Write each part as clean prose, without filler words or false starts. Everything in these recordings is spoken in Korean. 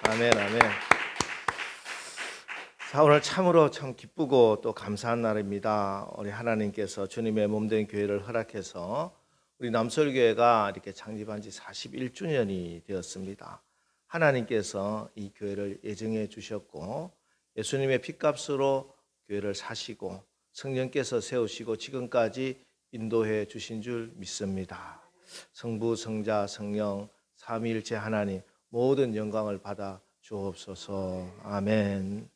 아멘, 아멘. 자, 오늘 참으로 참 기쁘고 또 감사한 날입니다. 우리 하나님께서 주님의 몸된 교회를 허락해서 우리 남설교회가 이렇게 창립한 지 41주년이 되었습니다. 하나님께서 이 교회를 예정해 주셨고 예수님의 피값으로 교회를 사시고 성령께서 세우시고 지금까지 인도해 주신 줄 믿습니다. 성부, 성자, 성령, 삼위일체 하나님 모든 영광을 받아 주옵소서. 아멘.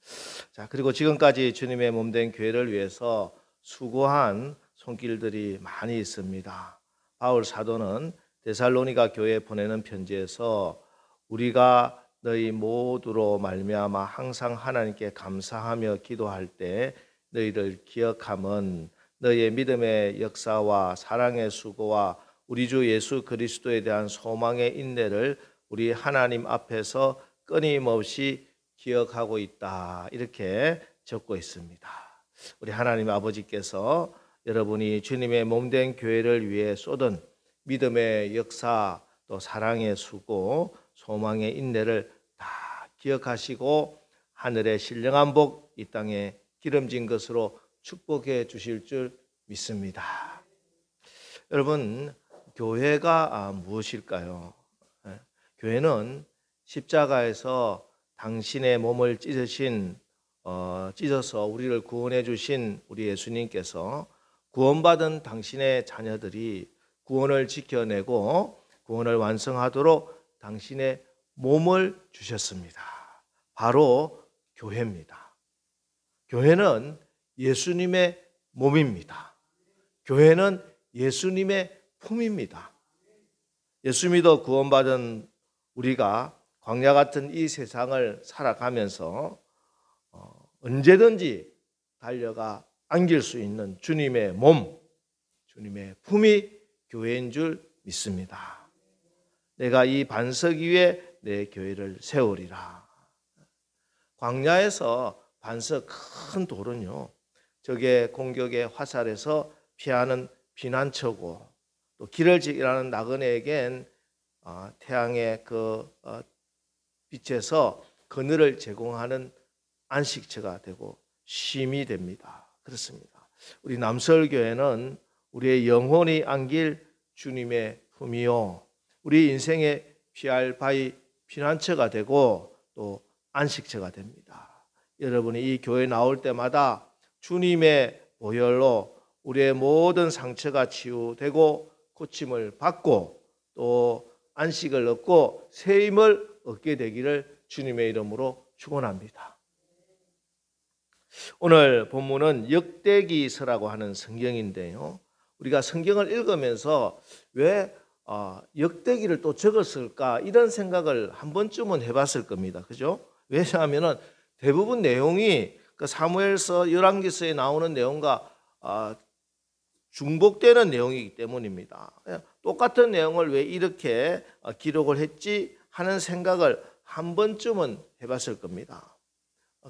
자, 그리고 지금까지 주님의 몸된 교회를 위해서 수고한 손길들이 많이 있습니다. 바울 사도는 데살로니가 교회에 보내는 편지에서 우리가 너희 모두로 말미암아 항상 하나님께 감사하며 기도할 때 너희를 기억함은 너희의 믿음의 역사와 사랑의 수고와 우리 주 예수 그리스도에 대한 소망의 인내를 우리 하나님 앞에서 끊임없이 기억하고 있다. 이렇게 적고 있습니다. 우리 하나님 아버지께서 여러분이 주님의 몸된 교회를 위해 쏟은 믿음의 역사, 또 사랑의 수고, 소망의 인내를 다 기억하시고 하늘의 신령한 복 이 땅에 기름진 것으로 축복해 주실 줄 믿습니다. 여러분, 교회가 무엇일까요? 교회는 십자가에서 당신의 몸을 찢어서 우리를 구원해 주신 우리 예수님께서 구원받은 당신의 자녀들이 구원을 지켜내고 구원을 완성하도록 당신의 몸을 주셨습니다. 바로 교회입니다. 교회는 예수님의 몸입니다. 교회는 예수님의 품입니다. 예수 믿어 구원받은 우리가 광야 같은 이 세상을 살아가면서 언제든지 달려가 안길 수 있는 주님의 몸, 주님의 품이 교회인 줄 믿습니다. 내가 이 반석 위에 내 교회를 세우리라. 광야에서 반석 큰 돌은요, 적의 공격에 화살에서 피하는 피난처고 또 길을 지키라는 나그네에겐 태양의 그 빛에서 그늘을 제공하는 안식처가 되고 쉼이 됩니다. 그렇습니다. 우리 남설교회는 우리의 영혼이 안길 주님의 품이요, 우리 인생의 피할 바위 피난처가 되고 또 안식처가 됩니다. 여러분이 이 교회 나올 때마다 주님의 보혈로 우리의 모든 상처가 치유되고 고침을 받고 또 안식을 얻고 새 힘을 얻게 되기를 주님의 이름으로 축원합니다. 오늘 본문은 역대기서라고 하는 성경인데요, 우리가 성경을 읽으면서 왜 역대기를 또 적었을까 이런 생각을 한 번쯤은 해봤을 겁니다. 그죠? 왜냐하면 대부분 내용이 그 사무엘서 열왕기서에 나오는 내용과 중복되는 내용이기 때문입니다. 똑같은 내용을 왜 이렇게 기록을 했지 하는 생각을 한 번쯤은 해봤을 겁니다.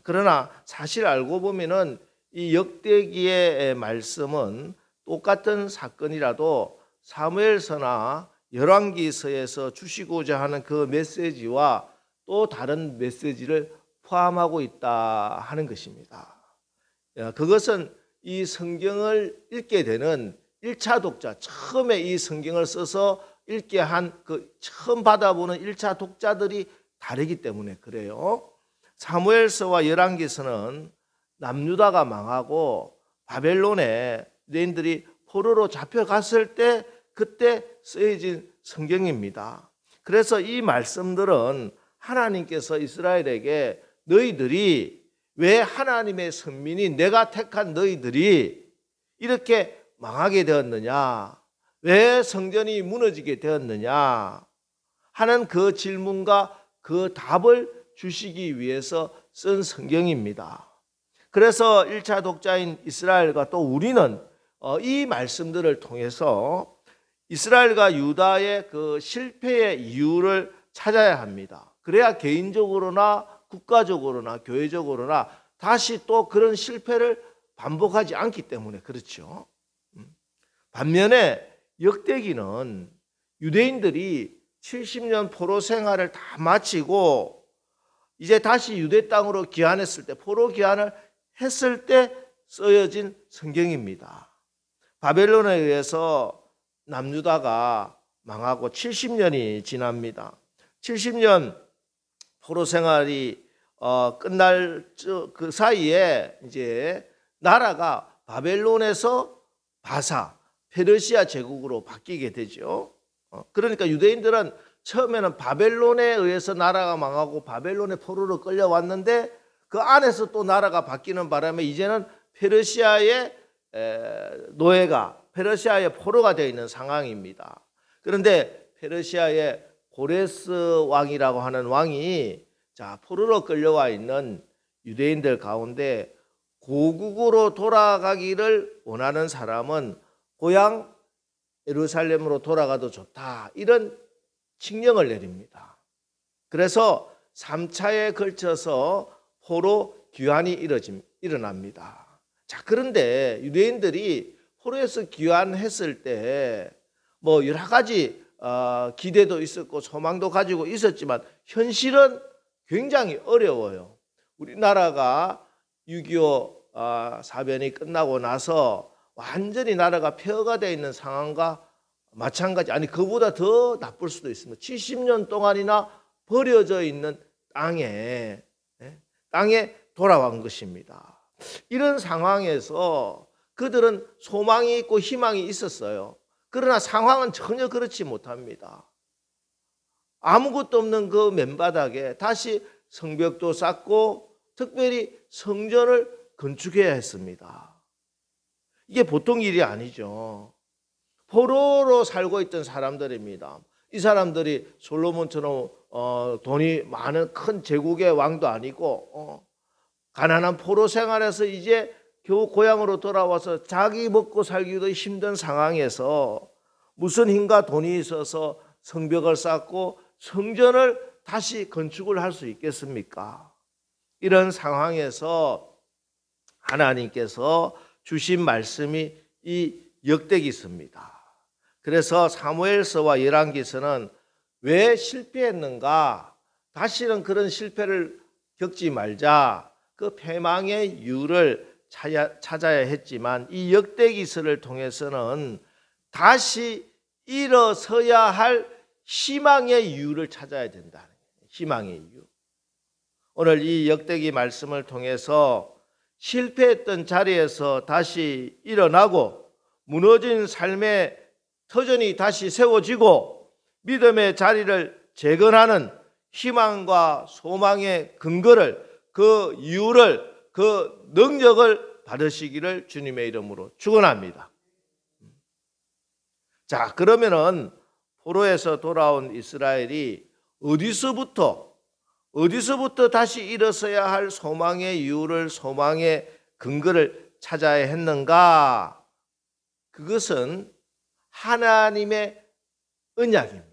그러나 사실 알고 보면은 이 역대기의 말씀은 똑같은 사건이라도 사무엘서나 열왕기서에서 주시고자 하는 그 메시지와 또 다른 메시지를 포함하고 있다 하는 것입니다. 그것은 이 성경을 읽게 되는 1차 독자, 처음에 이 성경을 써서 읽게 한 그 처음 받아보는 1차 독자들이 다르기 때문에 그래요. 사무엘서와 열왕기서는 남유다가 망하고 바벨론에 유대인들이 포로로 잡혀갔을 때 그때 쓰여진 성경입니다. 그래서 이 말씀들은 하나님께서 이스라엘에게 너희들이 왜 하나님의 선민이 내가 택한 너희들이 이렇게 망하게 되었느냐, 왜 성전이 무너지게 되었느냐 하는 그 질문과 그 답을 주시기 위해서 쓴 성경입니다. 그래서 1차 독자인 이스라엘과 또 우리는 이 말씀들을 통해서 이스라엘과 유다의 그 실패의 이유를 찾아야 합니다. 그래야 개인적으로나 국가적으로나 교회적으로나 다시 또 그런 실패를 반복하지 않기 때문에 그렇죠. 반면에 역대기는 유대인들이 70년 포로 생활을 다 마치고 이제 다시 유대 땅으로 귀환했을 때, 포로 귀환을 했을 때 쓰여진 성경입니다. 바벨론에 의해서 남유다가 망하고 70년이 지납니다. 70년 포로 생활이 끝날 그 사이에 이제 나라가 바벨론에서 바사, 페르시아 제국으로 바뀌게 되죠. 그러니까 유대인들은 처음에는 바벨론에 의해서 나라가 망하고 바벨론의 포로로 끌려왔는데 그 안에서 또 나라가 바뀌는 바람에 이제는 페르시아의 노예가 페르시아의 포로가 되어 있는 상황입니다. 그런데 페르시아의 고레스 왕이라고 하는 왕이 포로로 끌려와 있는 유대인들 가운데 고국으로 돌아가기를 원하는 사람은 고향 예루살렘으로 돌아가도 좋다, 이런 칙령을 내립니다. 그래서 3차에 걸쳐서 포로 귀환이 일어납니다. 그런데 유대인들이 포로에서 귀환했을 때 뭐 여러 가지 기대도 있었고 소망도 가지고 있었지만 현실은 굉장히 어려워요. 우리나라가 6.25 사변이 끝나고 나서 완전히 나라가 폐허가 되어 있는 상황과 마찬가지, 아니 그보다 더 나쁠 수도 있습니다. 70년 동안이나 버려져 있는 땅에 돌아온 것입니다. 이런 상황에서 그들은 소망이 있고 희망이 있었어요. 그러나 상황은 전혀 그렇지 못합니다. 아무것도 없는 그 맨바닥에 다시 성벽도 쌓고 특별히 성전을 건축해야 했습니다. 이게 보통 일이 아니죠. 포로로 살고 있던 사람들입니다. 이 사람들이 솔로몬처럼 돈이 많은 큰 제국의 왕도 아니고 가난한 포로 생활에서 이제 겨우 고향으로 돌아와서 자기 먹고 살기도 힘든 상황에서 무슨 힘과 돈이 있어서 성벽을 쌓고 성전을 다시 건축을 할 수 있겠습니까? 이런 상황에서 하나님께서 주신 말씀이 이 역대기서입니다. 그래서 사무엘서와 열왕기서는 왜 실패했는가, 다시는 그런 실패를 겪지 말자, 그 패망의 이유를 찾아야 했지만 이 역대기서를 통해서는 다시 일어서야 할 희망의 이유를 찾아야 된다는 거예요. 희망의 이유. 오늘 이 역대기 말씀을 통해서 실패했던 자리에서 다시 일어나고 무너진 삶의 터전이 다시 세워지고 믿음의 자리를 재건하는 희망과 소망의 근거를, 그 이유를, 그 능력을 받으시기를 주님의 이름으로 축원합니다. 그러면은 포로에서 돌아온 이스라엘이 어디서부터 다시 일어서야 할 소망의 이유를, 소망의 근거를 찾아야 했는가? 그것은 하나님의 언약입니다.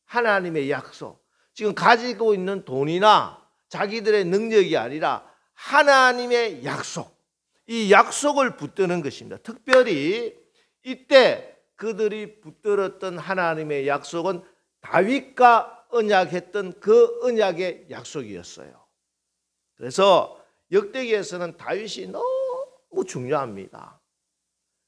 하나님의 약속. 지금 가지고 있는 돈이나 자기들의 능력이 아니라 하나님의 약속. 이 약속을 붙드는 것입니다. 특별히 이때 그들이 붙들었던 하나님의 약속은 다윗과 언약했던 그 언약의 약속이었어요. 그래서 역대기에서는 다윗이 너무 중요합니다.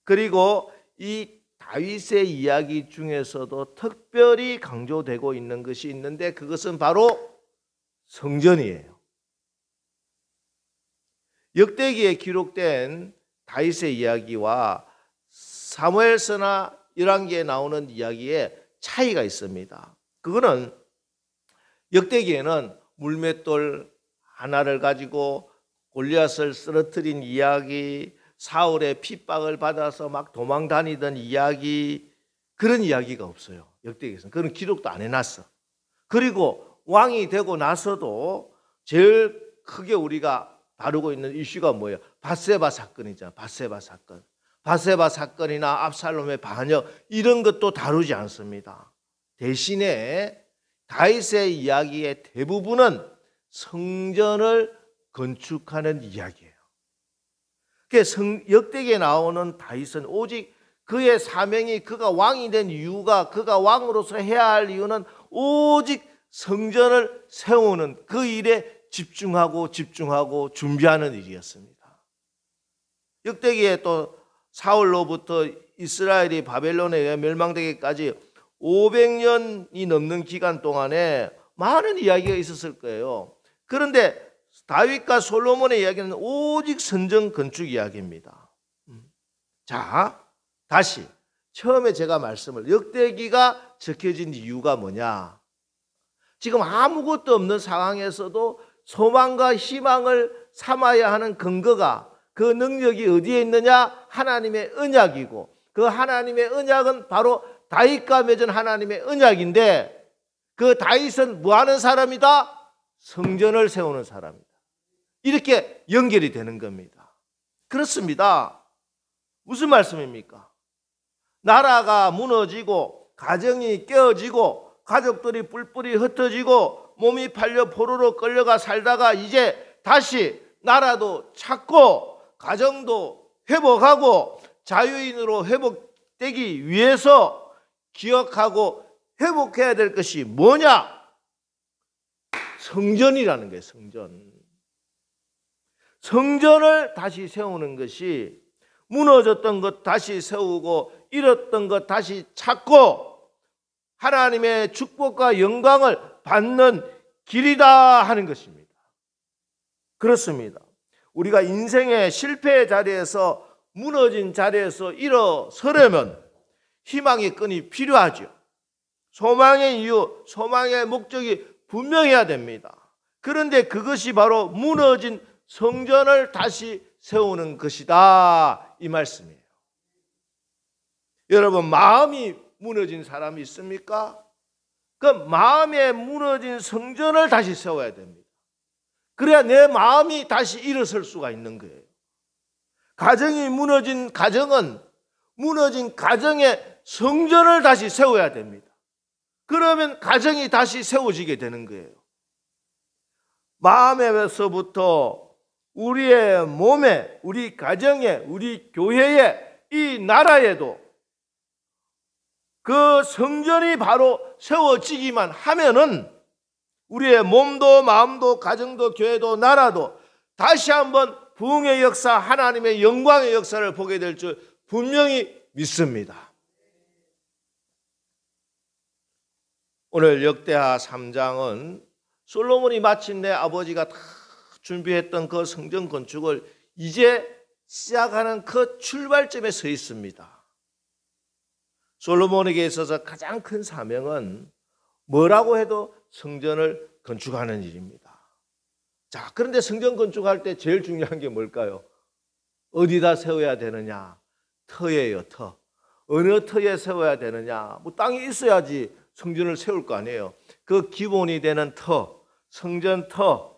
그리고 이 다윗의 이야기 중에서도 특별히 강조되고 있는 것이 있는데 그것은 바로 성전이에요. 역대기에 기록된 다윗의 이야기와 사무엘서나 열왕기에 나오는 이야기에 차이가 있습니다. 그거는 역대기에는 물맷돌 하나를 가지고 골리앗을 쓰러뜨린 이야기, 사울의 핍박을 받아서 막 도망 다니던 이야기, 그런 이야기가 없어요. 역대기에서는. 그런 기록도 안 해놨어. 그리고 왕이 되고 나서도 제일 크게 우리가 다루고 있는 이슈가 뭐예요? 밧세바 사건이잖아요. 밧세바 사건. 밧세바 사건이나 압살롬의 반역, 이런 것도 다루지 않습니다. 대신에 다윗의 이야기의 대부분은 성전을 건축하는 이야기예요. 역대기에 나오는 다윗은 오직 그의 사명이, 그가 왕이 된 이유가, 그가 왕으로서 해야 할 이유는 오직 성전을 세우는 그 일에 집중하고 준비하는 일이었습니다. 역대기에 또 사울로부터 이스라엘이 바벨론에 의해 멸망되기까지 500년이 넘는 기간 동안에 많은 이야기가 있었을 거예요. 그런데 다윗과 솔로몬의 이야기는 오직 성전 건축 이야기입니다. 자, 다시 처음에 제가 말씀을 역대기가 적혀진 이유가 뭐냐? 지금 아무것도 없는 상황에서도 소망과 희망을 삼아야 하는 근거가, 그 능력이 어디에 있느냐? 하나님의 언약이고, 그 하나님의 언약은 바로 다윗과 맺은 하나님의 언약인데, 그 다윗은 뭐 하는 사람이다? 성전을 세우는 사람이다. 이렇게 연결이 되는 겁니다. 그렇습니다. 무슨 말씀입니까? 나라가 무너지고 가정이 깨어지고 가족들이 뿔뿔이 흩어지고 몸이 팔려 포로로 끌려가 살다가 이제 다시 나라도 찾고 가정도 회복하고 자유인으로 회복되기 위해서 기억하고 회복해야 될 것이 뭐냐? 성전이라는 거예요. 성전을 다시 세우는 것이, 무너졌던 것 다시 세우고 잃었던 것 다시 찾고 하나님의 축복과 영광을 받는 길이다 하는 것입니다. 그렇습니다. 우리가 인생의 실패의 자리에서, 무너진 자리에서 일어서려면 희망의 끈이 필요하죠. 소망의 이유, 소망의 목적이 분명해야 됩니다. 그런데 그것이 바로 무너진 성전을 다시 세우는 것이다, 이 말씀이에요. 여러분, 마음이 무너진 사람이 있습니까? 그 마음에 무너진 성전을 다시 세워야 됩니다. 그래야 내 마음이 다시 일어설 수가 있는 거예요. 가정이 무너진 가정은 무너진 가정의 성전을 다시 세워야 됩니다. 그러면 가정이 다시 세워지게 되는 거예요. 마음에서부터 우리의 몸에, 우리 가정에, 우리 교회에, 이 나라에도 그 성전이 바로 세워지기만 하면은 우리의 몸도 마음도 가정도 교회도 나라도 다시 한번 부흥의 역사, 하나님의 영광의 역사를 보게 될 줄 분명히 믿습니다. 오늘 역대하 3장은 솔로몬이 마침내 아버지가 다 준비했던 그 성전 건축을 이제 시작하는 그 출발점에 서 있습니다. 솔로몬에게 있어서 가장 큰 사명은 뭐라고 해도 성전을 건축하는 일입니다. 자, 그런데 성전 건축할 때 제일 중요한 게 뭘까요? 어디다 세워야 되느냐? 터예요, 터. 어느 터에 세워야 되느냐? 뭐 땅이 있어야지 성전을 세울 거 아니에요. 그 기본이 되는 터, 성전 터,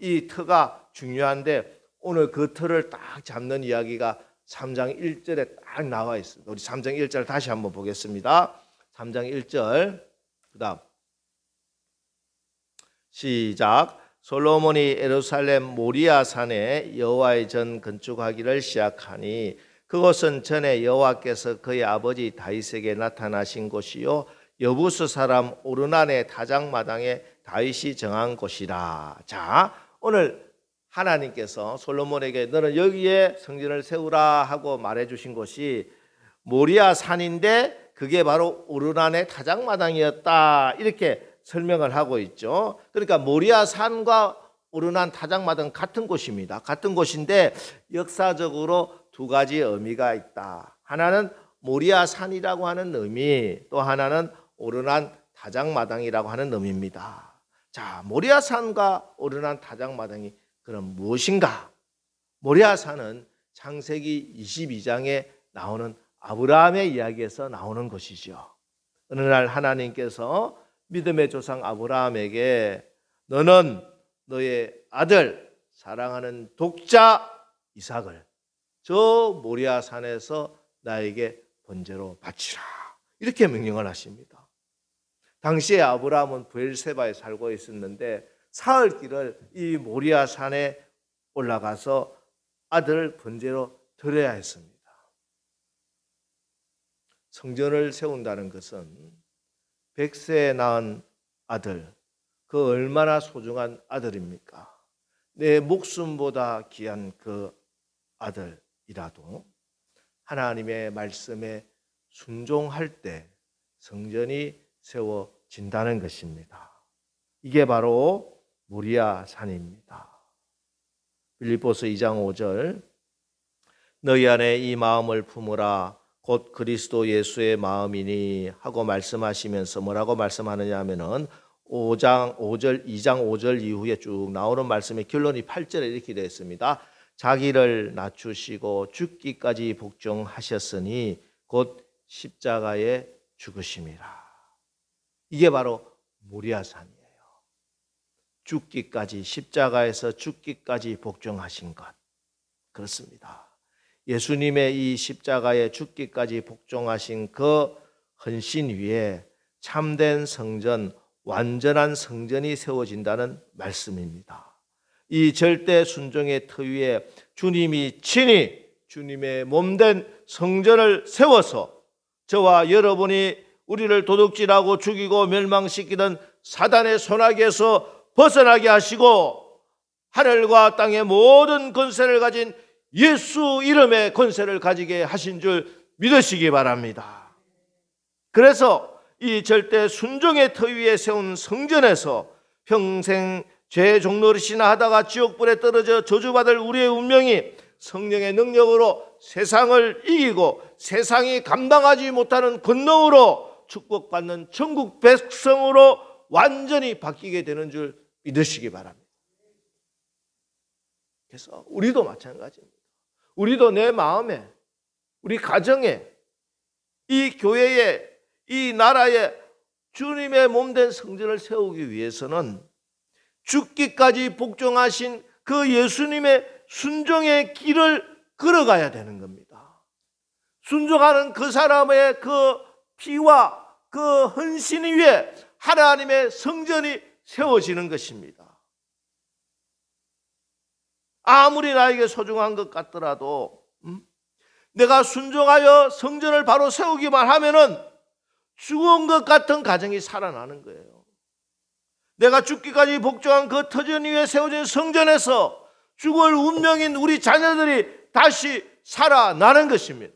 이 터가 중요한데 오늘 그 터를 딱 잡는 이야기가 3장 1절에 딱 나와 있습니다. 우리 3장 1절 다시 한번 보겠습니다. 3장 1절 그 다음 시작. 솔로몬이 예루살렘 모리아 산에 여호와의 전 건축하기를 시작하니 그곳은 전에 여호와께서 그의 아버지 다윗에게 나타나신 곳이요 여부스 사람 오르난의 타작마당에 다윗이 정한 곳이라. 자, 오늘 하나님께서 솔로몬에게 너는 여기에 성전을 세우라 하고 말해주신 곳이 모리아 산인데 그게 바로 오르난의 타작마당이었다, 이렇게 설명을 하고 있죠. 그러니까 모리아 산과 오르난 타작마당 같은 곳입니다. 같은 곳인데 역사적으로 두 가지 의미가 있다. 하나는 모리아 산이라고 하는 의미, 또 하나는 오르난 타작마당이라고 하는 의미입니다. 자, 모리아 산과 오르난 타작마당이 그럼 무엇인가? 모리아 산은 창세기 22장에 나오는 아브라함의 이야기에서 나오는 것이죠. 어느 날 하나님께서 믿음의 조상 아브라함에게 너는 너의 아들 사랑하는 독자 이삭을 저 모리아 산에서 나에게 번제로 바치라, 이렇게 명령을 하십니다. 당시에 아브라함은 브엘세바에 살고 있었는데 사흘 길을 이 모리아 산에 올라가서 아들을 번제로 드려야 했습니다. 성전을 세운다는 것은 100세에 낳은 아들, 그 얼마나 소중한 아들입니까? 내 목숨보다 귀한 그 아들이라도 하나님의 말씀에 순종할 때 성전이 세워진다는 것입니다. 이게 바로 모리아 산입니다. 빌립보서 2장 5절 너희 안에 이 마음을 품으라 곧 그리스도 예수의 마음이니 하고 말씀하시면서 뭐라고 말씀하느냐 하면은 2장 5절 이후에 쭉 나오는 말씀의 결론이 8절에 이렇게 되어 있습니다. 자기를 낮추시고 죽기까지 복종하셨으니 곧 십자가에 죽으심이라. 이게 바로 모리아산이에요. 죽기까지, 십자가에서 죽기까지 복종하신 것. 그렇습니다. 예수님의 이 십자가에 죽기까지 복종하신 그 헌신 위에 참된 성전, 완전한 성전이 세워진다는 말씀입니다. 이 절대 순종의 터 위에 주님이 친히 주님의 몸된 성전을 세워서 저와 여러분이 우리를 도둑질하고 죽이고 멸망시키던 사단의 손아귀에서 벗어나게 하시고 하늘과 땅의 모든 권세를 가진 예수 이름의 권세를 가지게 하신 줄 믿으시기 바랍니다. 그래서 이 절대 순종의 터 위에 세운 성전에서 평생 죄 종노릇이나 하다가 지옥불에 떨어져 저주받을 우리의 운명이 성령의 능력으로 세상을 이기고 세상이 감당하지 못하는 권능으로 축복받는 천국 백성으로 완전히 바뀌게 되는 줄 믿으시기 바랍니다. 그래서 우리도 마찬가지입니다. 우리도 내 마음에, 우리 가정에, 이 교회에, 이 나라에 주님의 몸된 성전을 세우기 위해서는 죽기까지 복종하신 그 예수님의 순종의 길을 걸어가야 되는 겁니다. 순종하는 그 사람의 그 피와 그 헌신 위에 하나님의 성전이 세워지는 것입니다. 아무리 나에게 소중한 것 같더라도 내가 순종하여 성전을 바로 세우기만 하면은 죽은 것 같은 가정이 살아나는 거예요. 내가 죽기까지 복종한 그 터전 위에 세워진 성전에서 죽을 운명인 우리 자녀들이 다시 살아나는 것입니다.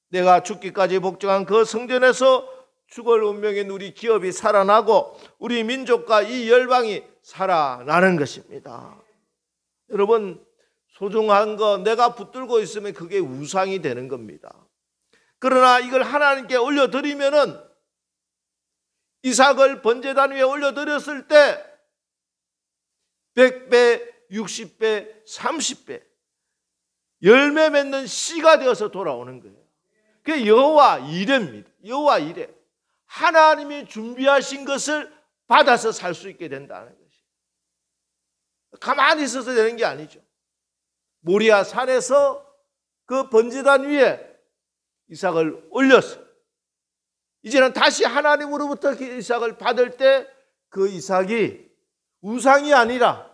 내가 죽기까지 복종한 그 성전에서 죽을 운명인 우리 기업이 살아나고 우리 민족과 이 열방이 살아나는 것입니다. 여러분, 소중한 거 내가 붙들고 있으면 그게 우상이 되는 겁니다. 그러나 이걸 하나님께 올려드리면은 이삭을 번제단 위에 올려드렸을 때 100배, 60배, 30배 열매 맺는 씨가 되어서 돌아오는 거예요. 그게 여호와 이레입니다. 여호와 이레. 하나님이 준비하신 것을 받아서 살 수 있게 된다는 것이에요. 가만히 있어서 되는 게 아니죠. 모리아 산에서 그 번제단 위에 이삭을 올려서 이제는 다시 하나님으로부터 이삭을 받을 때 그 이삭이 우상이 아니라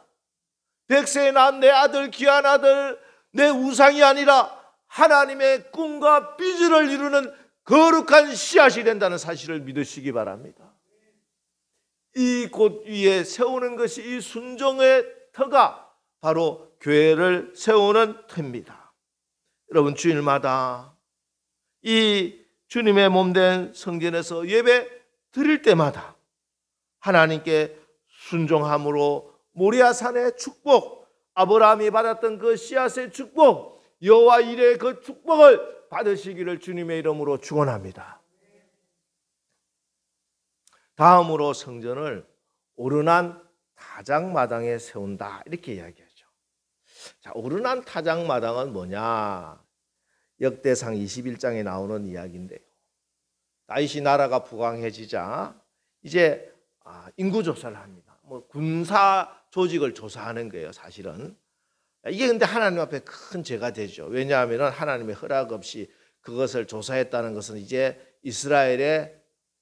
100세에 낳은 내 아들, 귀한 아들, 내 우상이 아니라 하나님의 꿈과 비전을 이루는 거룩한 씨앗이 된다는 사실을 믿으시기 바랍니다. 이 곳 위에 세우는 것이 이 순종의 터가 바로 교회를 세우는 터입니다. 여러분, 주일마다 이 주님의 몸된 성전에서 예배 드릴 때마다 하나님께 순종함으로 모리아산의 축복, 아브라함이 받았던 그 씨앗의 축복, 여호와 이레의 그 축복을 받으시기를 주님의 이름으로 축원합니다. 다음으로 성전을 오르난 타작마당에 세운다, 이렇게 이야기하죠. 자, 오르난 타작마당은 뭐냐? 역대상 21장에 나오는 이야기인데요. 다윗이 나라가 부강해지자 이제 인구 조사를 합니다. 군사 조직을 조사하는 거예요, 사실은. 이게 근데 하나님 앞에 큰 죄가 되죠. 왜냐하면 하나님의 허락 없이 그것을 조사했다는 것은 이제 이스라엘의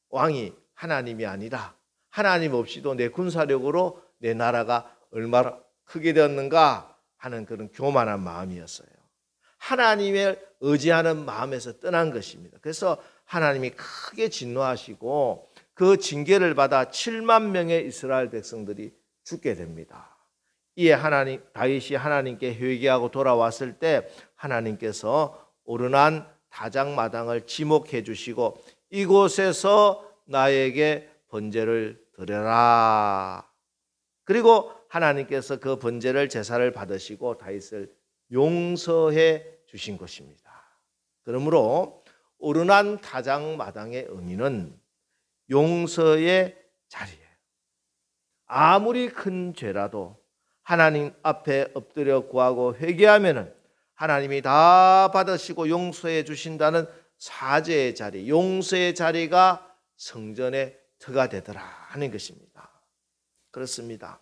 왕이 하나님이 아니라 하나님 없이도 내 군사력으로 내 나라가 얼마나 크게 되었는가 하는 그런 교만한 마음이었어요. 하나님을 의지하는 마음에서 떠난 것입니다. 그래서 하나님이 크게 진노하시고 그 징계를 받아 7만 명의 이스라엘 백성들이 죽게 됩니다. 이에 다윗이 하나님께 회개하고 돌아왔을 때 하나님께서 오르난 다장마당을 지목해 주시고 이곳에서 나에게 번제를 드려라. 그리고 하나님께서 그 번제를 제사를 받으시고 다윗을 용서해 주신 것입니다. 그러므로 오르난 다장마당의 의미는 용서의 자리예요. 아무리 큰 죄라도 하나님 앞에 엎드려 구하고 회개하면은 하나님이 다 받으시고 용서해 주신다는 사죄의 자리, 용서의 자리가 성전의 터가 되더라 하는 것입니다. 그렇습니다.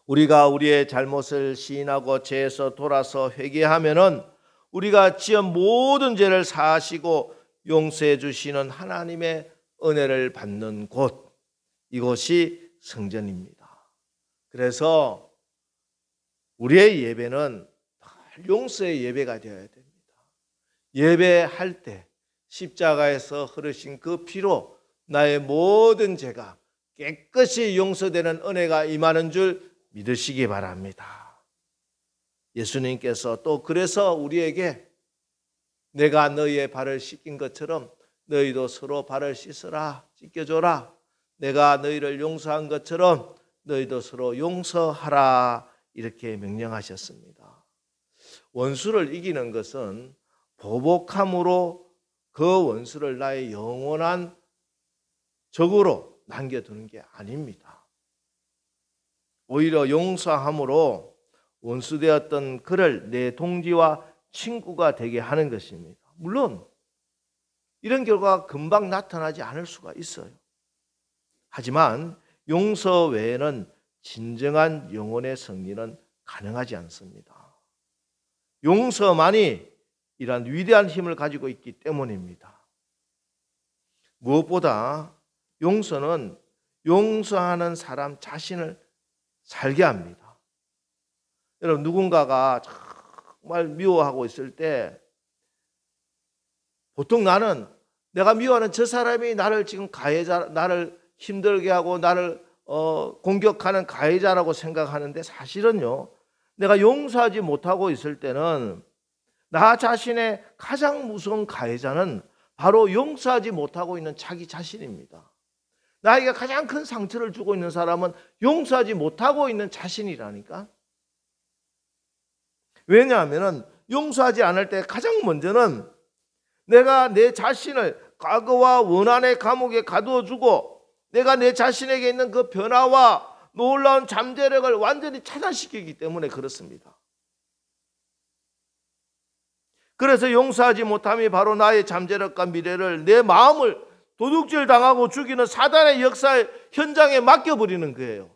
우리가 우리의 잘못을 시인하고 죄에서 돌아서 회개하면은 우리가 지은 모든 죄를 사하시고 용서해 주시는 하나님의 은혜를 받는 곳, 이곳이 성전입니다. 그래서 우리의 예배는 용서의 예배가 되어야 됩니다. 예배할 때 십자가에서 흐르신 그 피로 나의 모든 죄가 깨끗이 용서되는 은혜가 임하는 줄 믿으시기 바랍니다. 예수님께서 또 그래서 우리에게 내가 너희의 발을 씻긴 것처럼 너희도 서로 발을 씻으라, 씻겨줘라. 내가 너희를 용서한 것처럼 너희도 서로 용서하라, 이렇게 명령하셨습니다. 원수를 이기는 것은 보복함으로 그 원수를 나의 영원한 적으로 남겨두는 게 아닙니다. 오히려 용서함으로 원수되었던 그를 내 동지와 친구가 되게 하는 것입니다. 물론 이런 결과가 금방 나타나지 않을 수가 있어요. 하지만 용서 외에는 진정한 영혼의 승리는 가능하지 않습니다. 용서만이 이러한 위대한 힘을 가지고 있기 때문입니다. 무엇보다 용서는 용서하는 사람 자신을 살게 합니다. 여러분, 누군가가 정말 미워하고 있을 때 보통 내가 미워하는 저 사람이 나를 지금 가해자, 나를 힘들게 하고 나를 공격하는 가해자라고 생각하는데, 사실은요, 내가 용서하지 못하고 있을 때는 나 자신의 가장 무서운 가해자는 바로 용서하지 못하고 있는 자기 자신입니다. 나에게 가장 큰 상처를 주고 있는 사람은 용서하지 못하고 있는 자신이라니까. 왜냐하면 용서하지 않을 때 가장 먼저는 내가 내 자신을 과거와 원한의 감옥에 가두어주고 내가 내 자신에게 있는 그 변화와 놀라운 잠재력을 완전히 차단시키기 때문에 그렇습니다. 그래서 용서하지 못함이 바로 나의 잠재력과 미래를, 내 마음을 도둑질 당하고 죽이는 사단의 역사의 현장에 맡겨버리는 거예요.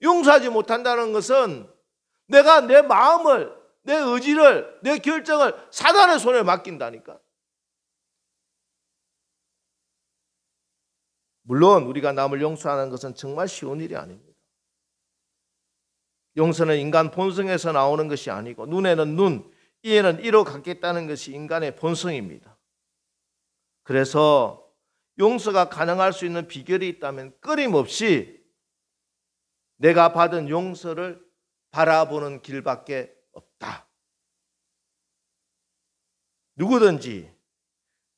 용서하지 못한다는 것은 내가 내 마음을, 내 의지를, 내 결정을 사단의 손에 맡긴다니까. 물론 우리가 남을 용서하는 것은 정말 쉬운 일이 아닙니다. 용서는 인간 본성에서 나오는 것이 아니고 눈에는 눈, 이에는 이로 갖겠다는 것이 인간의 본성입니다. 그래서 용서가 가능할 수 있는 비결이 있다면 끊임없이 내가 받은 용서를 바라보는 길밖에 없다. 누구든지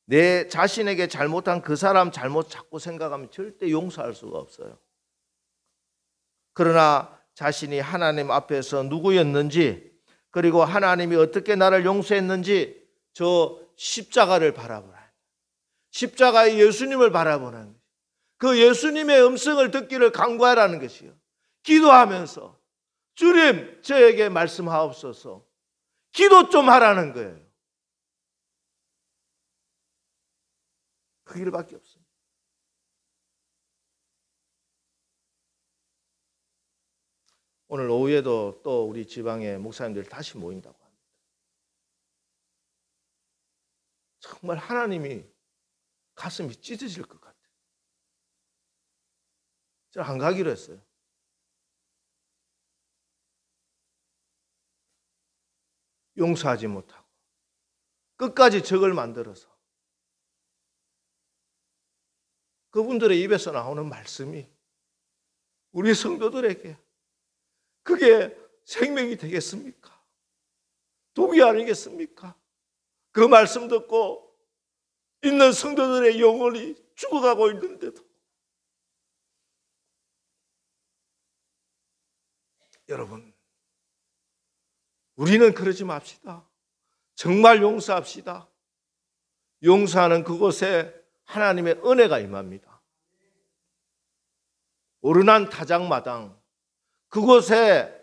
내 자신에게 잘못한 그 사람 잘못 자꾸 생각하면 절대 용서할 수가 없어요. 그러나 자신이 하나님 앞에서 누구였는지, 그리고 하나님이 어떻게 나를 용서했는지 저 십자가를 바라보라. 십자가의 예수님을 바라보는 것이요. 그 예수님의 음성을 듣기를 간구하라는 것이요. 기도하면서 주님 저에게 말씀하옵소서. 기도 좀 하라는 거예요. 그 길밖에 없습니다. 오늘 오후에도 또 우리 지방의 목사님들 다시 모인다고 합니다. 정말 하나님이 가슴이 찢어질 것 같아요. 저는 안 가기로 했어요. 용서하지 못하고 끝까지 적을 만들어서 그분들의 입에서 나오는 말씀이 우리 성도들에게 그게 생명이 되겠습니까? 독이 아니겠습니까? 그 말씀 듣고 있는 성도들의 영혼이 죽어가고 있는데도 여러분, 우리는 그러지 맙시다. 정말 용서합시다. 용서하는 그곳에 하나님의 은혜가 임합니다. 오르난 타작마당 그곳에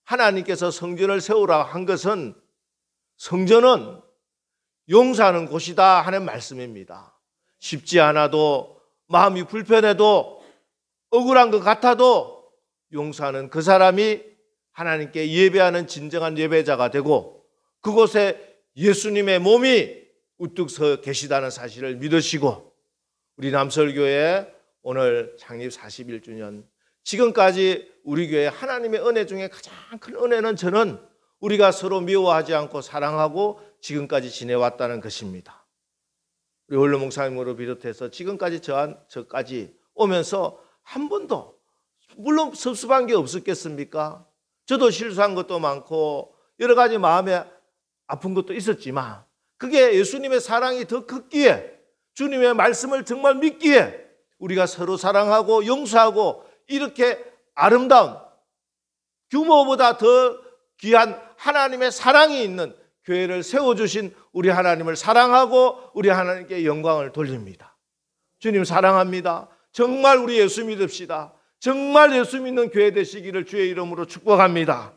하나님께서 성전을 세우라 한 것은 성전은 용서하는 곳이다 하는 말씀입니다. 쉽지 않아도 마음이 불편해도 억울한 것 같아도 용서하는 그 사람이 하나님께 예배하는 진정한 예배자가 되고 그곳에 예수님의 몸이 우뚝 서 계시다는 사실을 믿으시고 우리 남설교회 오늘 창립 41주년 지금까지 우리 교회 하나님의 은혜 중에 가장 큰 은혜는 저는 우리가 서로 미워하지 않고 사랑하고 지금까지 지내왔다는 것입니다. 우리 원로 목사님으로 비롯해서 지금까지 저까지 오면서 한 번도 물론 섭섭한 게 없었겠습니까? 저도 실수한 것도 많고 여러 가지 마음에 아픈 것도 있었지만 그게 예수님의 사랑이 더 컸기에 주님의 말씀을 정말 믿기에 우리가 서로 사랑하고 용서하고 이렇게 아름다운 규모보다 더 귀한 하나님의 사랑이 있는 교회를 세워주신 우리 하나님을 사랑하고 우리 하나님께 영광을 돌립니다. 주님 사랑합니다. 정말 우리 예수 믿읍시다. 정말 예수 믿는 교회 되시기를 주의 이름으로 축복합니다.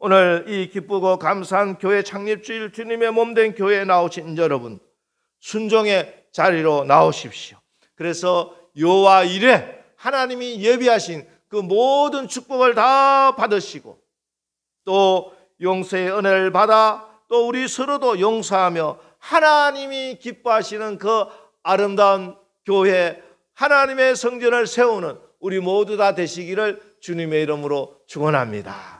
오늘 이 기쁘고 감사한 교회 창립주일 주님의 몸된 교회에 나오신 여러분 순종의 자리로 나오십시오. 그래서 여호와 이레 하나님이 예비하신 그 모든 축복을 다 받으시고 또 용서의 은혜를 받아 또 우리 서로도 용서하며 하나님이 기뻐하시는 그 아름다운 교회 하나님의 성전을 세우는 우리 모두 다 되시기를 주님의 이름으로 축원합니다.